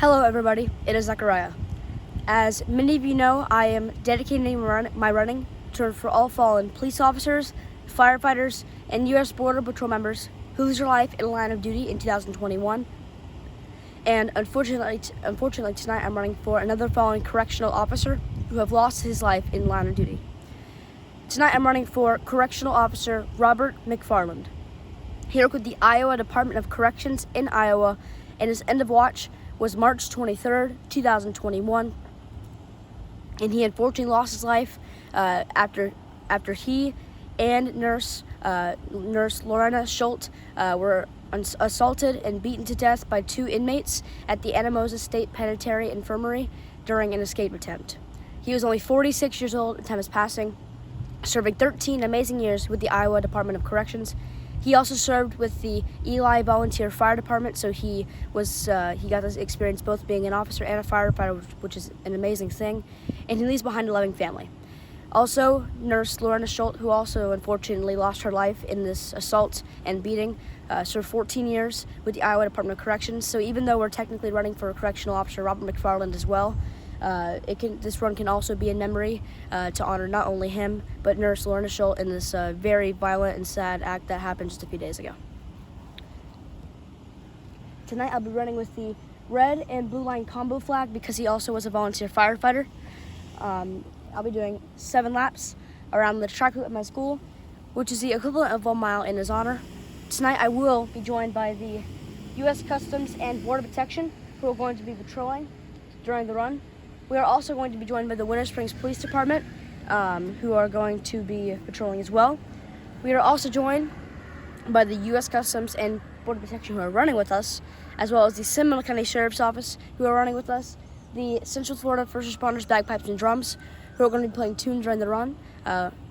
Hello everybody, it is Zachariah. As many of you know, I am dedicating my running for all fallen police officers, firefighters, and U.S. Border Patrol members who lose their life in the line of duty in 2021. And unfortunately tonight I'm running for another fallen correctional officer who have lost his life in the line of duty. Tonight I'm running for Correctional Officer Robert McFarland. He worked with the Iowa Department of Corrections in Iowa, and his end of watch was March 23rd, 2021, and he unfortunately lost his life after he and Nurse Lorena Schultz were assaulted and beaten to death by two inmates at the Anamosa State Penitentiary Infirmary during an escape attempt. He was only 46 years old at the time of his passing, serving 13 amazing years with the Iowa Department of Corrections. He also served with the Eli Volunteer Fire Department, so he got to experience both being an officer and a firefighter, which is an amazing thing. And he leaves behind a loving family. Also, Nurse Lorena Schultz, who also unfortunately lost her life in this assault and beating, served 14 years with the Iowa Department of Corrections. So even though we're technically running for Correctional Officer Robert McFarland as well, this run can also be in memory to honor not only him, but Nurse Lorena Schultz in this very violent and sad act that happened just a few days ago. Tonight I'll be running with the red and blue line combo flag because he also was a volunteer firefighter. I'll be doing 7 laps around the track route at my school, which is the equivalent of 1 mile in his honor. Tonight I will be joined by the U.S. Customs and Border Protection, who are going to be patrolling during the run. We are also going to be joined by the Winter Springs Police Department, who are going to be patrolling as well. We are also joined by the U.S. Customs and Border Protection, who are running with us, as well as the Seminole County Sheriff's Office, who are running with us, the Central Florida First Responders Bagpipes and Drums, who are going to be playing tunes during the run.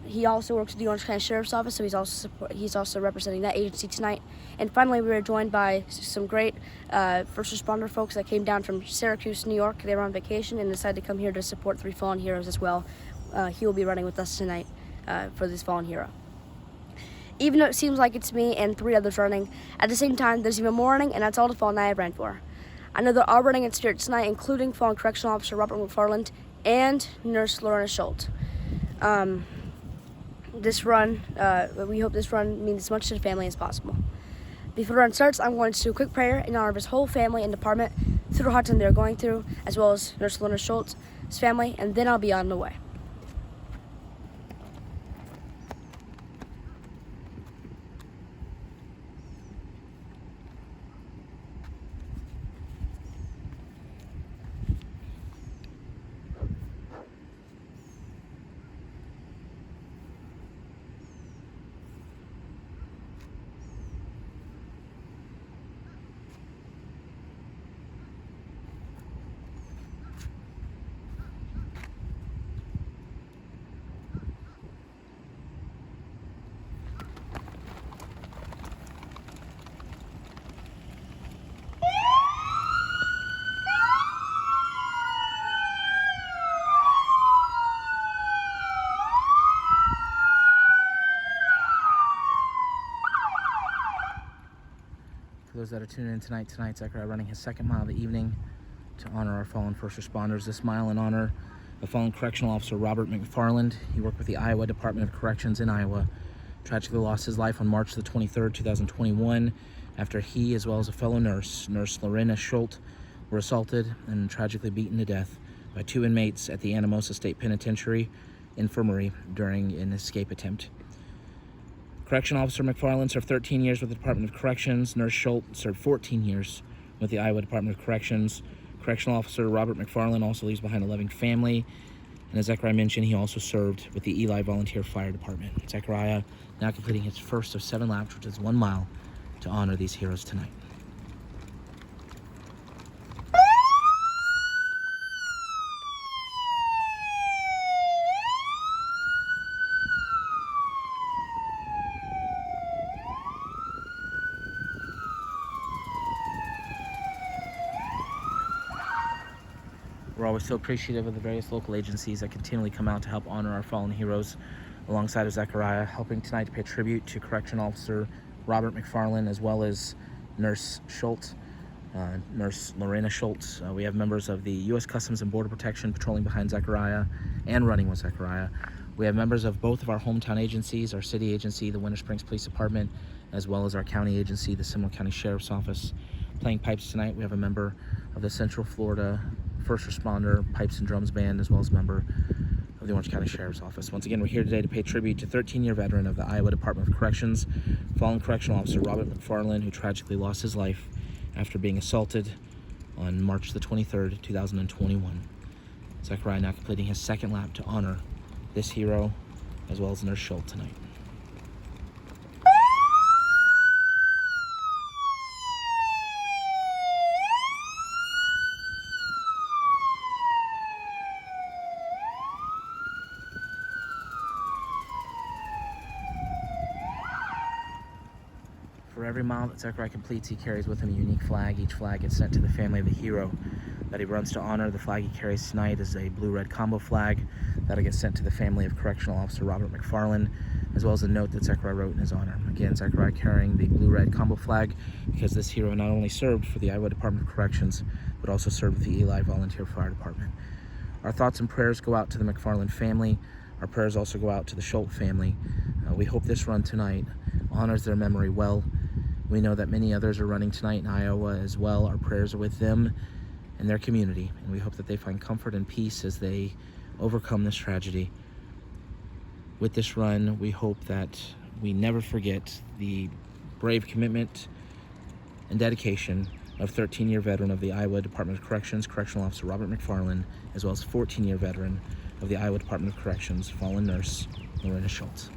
He also works with the Orange County Sheriff's Office, so he's also representing that agency tonight. And finally, we were joined by some great first responder folks that came down from Syracuse, New York. They were on vacation and decided to come here to support 3 fallen heroes as well. He will be running with us tonight for this fallen hero. Even though it seems like it's me and 3 others running, at the same time, there's even more running, and that's all the fallen I have ran for. I know they're all running in spirit tonight, including fallen Correctional Officer Robert McFarland and Nurse Lorena Schultz. This run, we hope this run means as much to the family as possible. Before the run starts, I'm going to do a quick prayer in honor of his whole family and department through the hard time they're going through, as well as Nurse Lorena Schultz's family, and then I'll be on the way. For those that are tuning in tonight, Zachariah running his 2nd mile of the evening to honor our fallen first responders. This mile in honor of fallen Correctional Officer Robert McFarland. He worked with the Iowa Department of Corrections in Iowa. Tragically lost his life on March the 23rd, 2021, after he, as well as a fellow nurse, Nurse Lorena Schultz, were assaulted and tragically beaten to death by 2 inmates at the Anamosa State Penitentiary Infirmary during an escape attempt. Correctional Officer McFarland served 13 years with the Department of Corrections. Nurse Schultz served 14 years with the Iowa Department of Corrections. Correctional Officer Robert McFarland also leaves behind a loving family. And as Zachariah mentioned, he also served with the Eli Volunteer Fire Department. Zachariah now completing his first of 7 laps, which is 1 mile, to honor these heroes tonight. We're always so appreciative of the various local agencies that continually come out to help honor our fallen heroes, alongside of Zachariah, helping tonight to pay tribute to Correctional Officer Robert McFarland, as well as Nurse Schultz. Nurse Lorena Schultz. We have members of the U.S. Customs and Border Protection patrolling behind Zechariah and running with Zechariah. We have members of both of our hometown agencies, our city agency, the Winter Springs Police Department, as well as our county agency, the Seminole County Sheriff's Office. Playing pipes tonight, we have a member of the Central Florida First Responder Pipes and Drums Band, as well as a member of the Orange County Sheriff's Office. Once again, we're here today to pay tribute to 13-year veteran of the Iowa Department of Corrections, fallen correctional officer Robert McFarland, who tragically lost his life after being assaulted on March the 23rd, 2021. Zechariah now completing his second lap to honor this hero, as well as Nurse Schultz tonight. For every mile that Zechariah completes, he carries with him a unique flag. Each flag gets sent to the family of the hero that he runs to honor. The flag he carries tonight is a blue-red combo flag that'll get sent to the family of Correctional Officer Robert McFarland, as well as a note that Zechariah wrote in his honor. Again, Zechariah carrying the blue-red combo flag because this hero not only served for the Iowa Department of Corrections, but also served with the Eli Volunteer Fire Department. Our thoughts and prayers go out to the McFarland family. Our prayers also go out to the Schultz family. We hope this run tonight honors their memory well. We know that many others are running tonight in Iowa as well. Our prayers are with them and their community, and we hope that they find comfort and peace as they overcome this tragedy. With this run, we hope that we never forget the brave commitment and dedication of 13-year veteran of the Iowa Department of Corrections, Correctional Officer Robert McFarland, as well as 14-year veteran of the Iowa Department of Corrections, fallen nurse Lorena Schultz.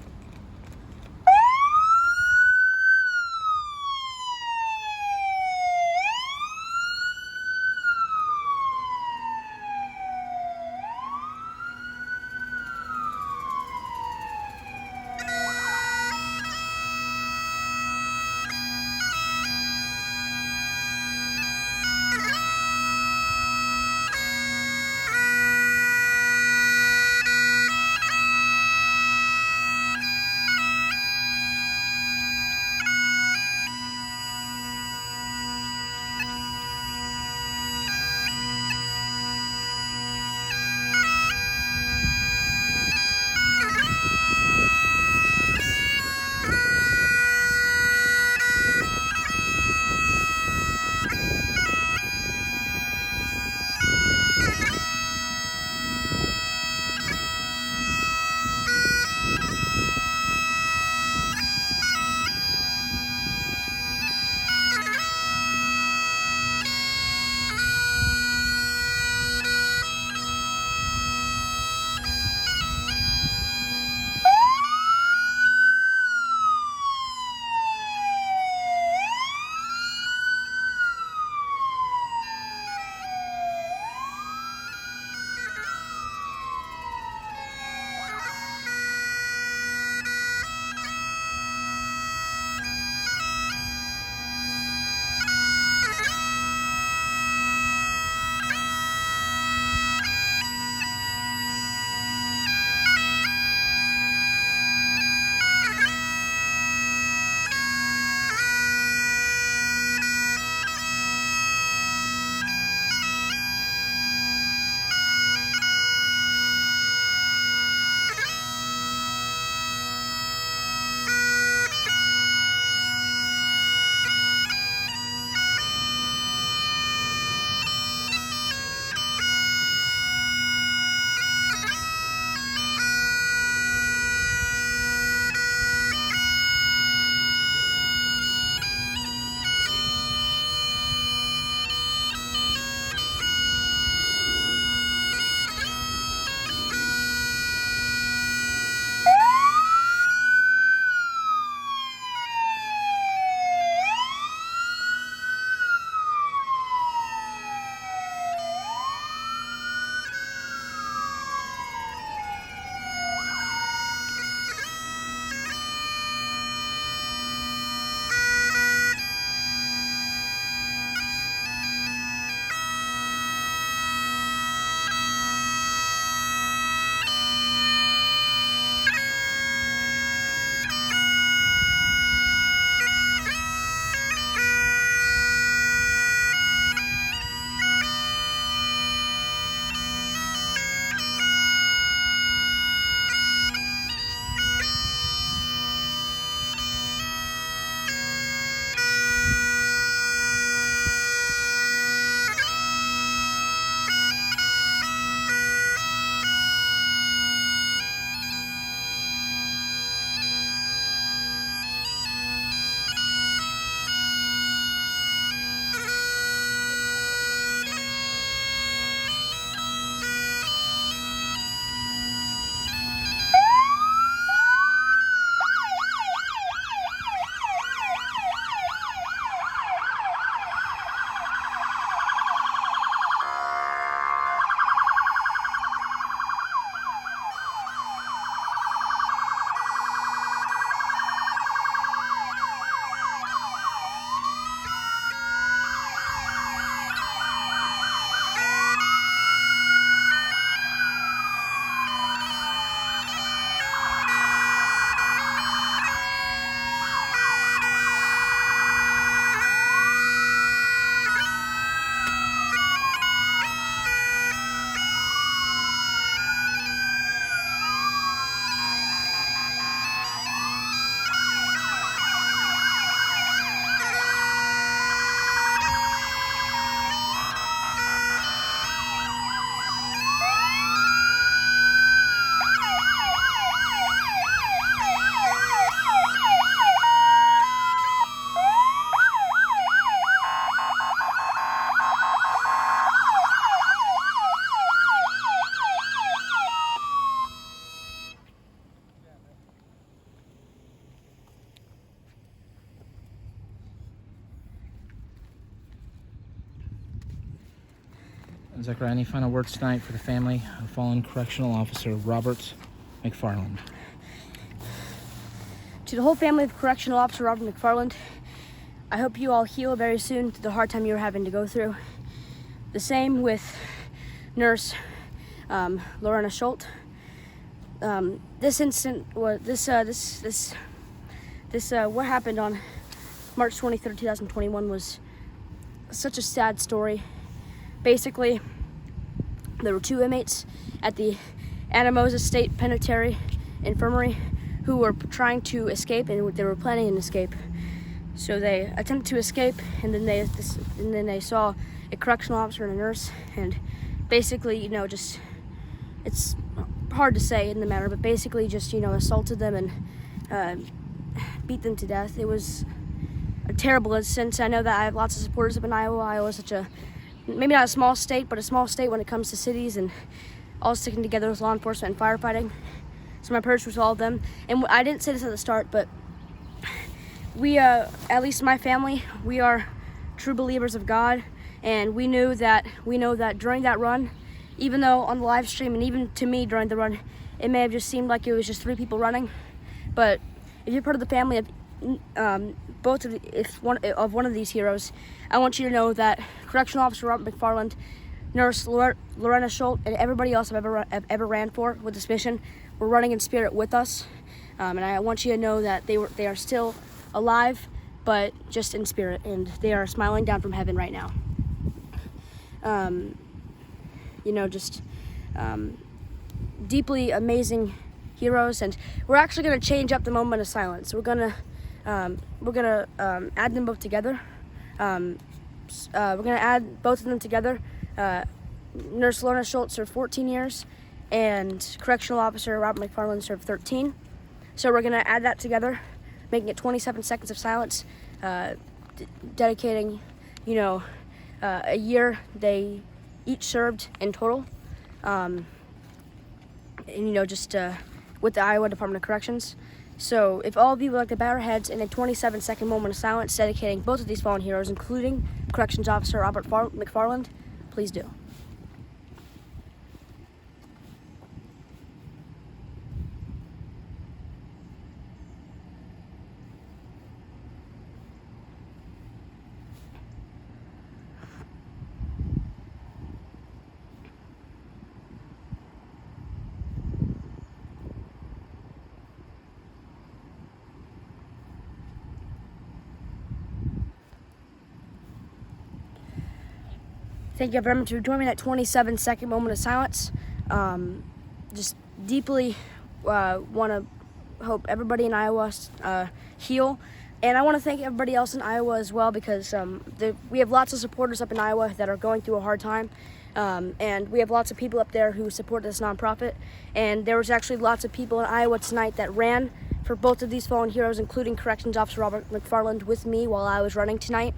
Zechariah, any final words tonight for the family of fallen correctional officer Robert McFarland? To the whole family of Correctional Officer Robert McFarland, I hope you all heal very soon through the hard time you're having to go through. The same with Nurse Lorena Schultz. This incident was what happened on March 23rd, 2021 was such a sad story. Basically, there were two inmates at the Anamosa State Penitentiary Infirmary who were trying to escape, and they were planning an escape. So they attempted to escape, and then they saw a correctional officer and a nurse, and basically, just it's hard to say in the matter, but basically just assaulted them and beat them to death. It was a terrible incident. I know that I have lots of supporters up in Iowa. Iowa is such a maybe not a small state, but a small state when it comes to cities and all sticking together with law enforcement and firefighting. So my prayers were to all of them. And I didn't say this at the start, but we, at least my family, we are true believers of God, and we know that during that run, even though on the live stream and even to me during the run, it may have just seemed like it was just 3 people running, but if you're part of the family of one of these heroes, I want you to know that Correctional Officer Robert McFarland, Nurse Lorena Schultz, and everybody else I've ever ran for with this mission were running in spirit with us, and I want you to know that they are still alive, but just in spirit, and they are smiling down from heaven right now. Deeply amazing heroes, and we're actually going to change up the moment of silence. We're gonna add them both together. We're gonna add both of them together. Nurse Lorena Schultz served 14 years, and Correctional Officer Robert McFarland served 13. So we're gonna add that together, making it 27 seconds of silence, dedicating, a year they each served in total, with the Iowa Department of Corrections. So if all of you would like to bow your heads in a 27-second moment of silence dedicating both of these fallen heroes, including Corrections Officer Robert McFarland, please do. Thank you very much for joining me in that 27-second moment of silence. Just deeply want to hope everybody in Iowa heal. And I want to thank everybody else in Iowa as well, because we have lots of supporters up in Iowa that are going through a hard time. And we have lots of people up there who support this nonprofit. And there was actually lots of people in Iowa tonight that ran for both of these fallen heroes, including Corrections Officer Robert McFarland, with me while I was running tonight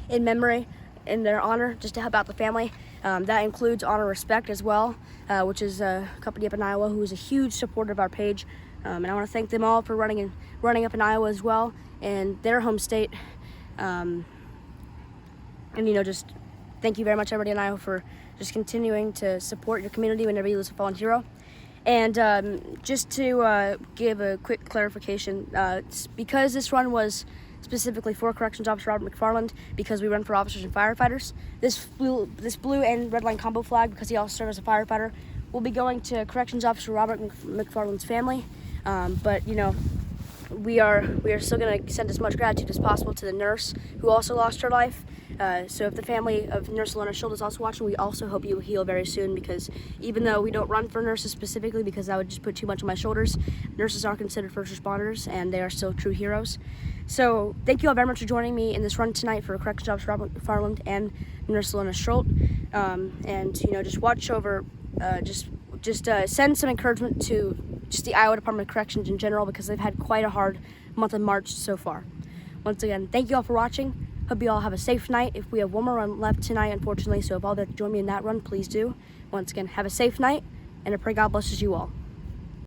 in memory, in their honor, just to help out the family. That includes Honor Respect as well, which is a company up in Iowa who is a huge supporter of our page. And I want to thank them all for running up in Iowa as well, in their home state. Just thank you very much, everybody in Iowa, for just continuing to support your community whenever you lose a fallen hero. And just to give a quick clarification, because this run was specifically for Corrections Officer Robert McFarland, because we run for officers and firefighters, this blue and red line combo flag, because he also served as a firefighter, will be going to Corrections Officer Robert McFarland's family. But we are still going to send as much gratitude as possible to the nurse who also lost her life. So if the family of Nurse Lorena Schultz is also watching, we also hope you heal very soon, because even though we don't run for nurses specifically, because that would just put too much on my shoulders, nurses are considered first responders, and they are still true heroes. So thank you all very much for joining me in this run tonight for Corrections Officer Robert McFarland and Nurse Lorena Schultz. Just watch over, send some encouragement to just the Iowa Department of Corrections in general, because they've had quite a hard month of March so far. Once again, thank you all for watching. Hope you all have a safe night. If we have one more run left tonight, unfortunately, so if all that join me in that run, please do. Once again, have a safe night, and I pray God blesses you all.